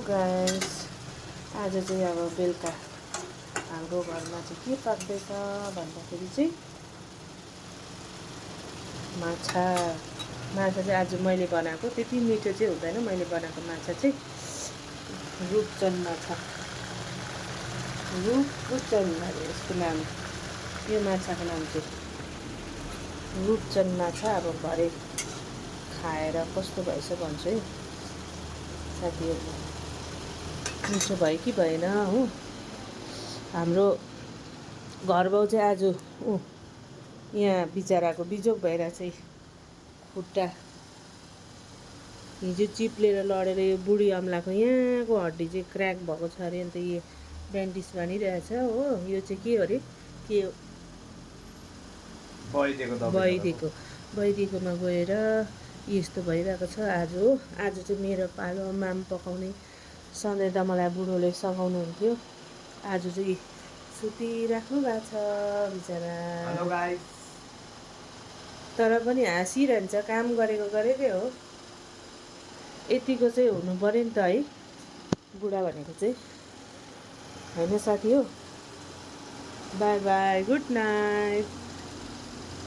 Guys, आज चाहिँ अब बेलुका हाम्रो घरमा चाहिँ के पाक्दैछ भन्दाखेरि चाहिँ माछा चाहिँ आज मैले बनाएको। त्यति मिठो चाहिँ हुँदैन, मैले बनाएको माछा चाहिँ रूपचन्द माछा। रूपचन्द अरे यसको नाम, यो माछाको नाम चाहिँ रूपचन्द माछा। अब भरे खाएर कस्तो भएछ भन्छु है साथीहरू, मिठो भयो कि भएन हो। हाम्रो घरबाउ चाहिँ आज यहाँ बिचराको बिजोग भएर चाहिँ खुट्टा हिजो चिप्लेर लडेर यो बुढी अम्लाको यहाँको हड्डी चाहिँ क्र्याक भएको छ अरे। अन्त यो ब्यान्डेज बानिरहेछ हो। यो चाहिँ के हो अरे, के वैद्यकोमा गएर यस्तो भइरहेको छ आज हो। आज चाहिँ मेरो पालो माम पकाउने। सधैँ त मलाई बुढोले सघाउनु हुन्थ्यो, आज चाहिँ सुतिराख्नु भएको छ बिचरा। Hello guys. तर पनि हाँसिरहन्छ, काम गरेको गरेकै हो। यतिको चाहिँ हुनु पऱ्यो नि त है, बुढा भनेको चाहिँ, होइन साथी हो। By by, good night.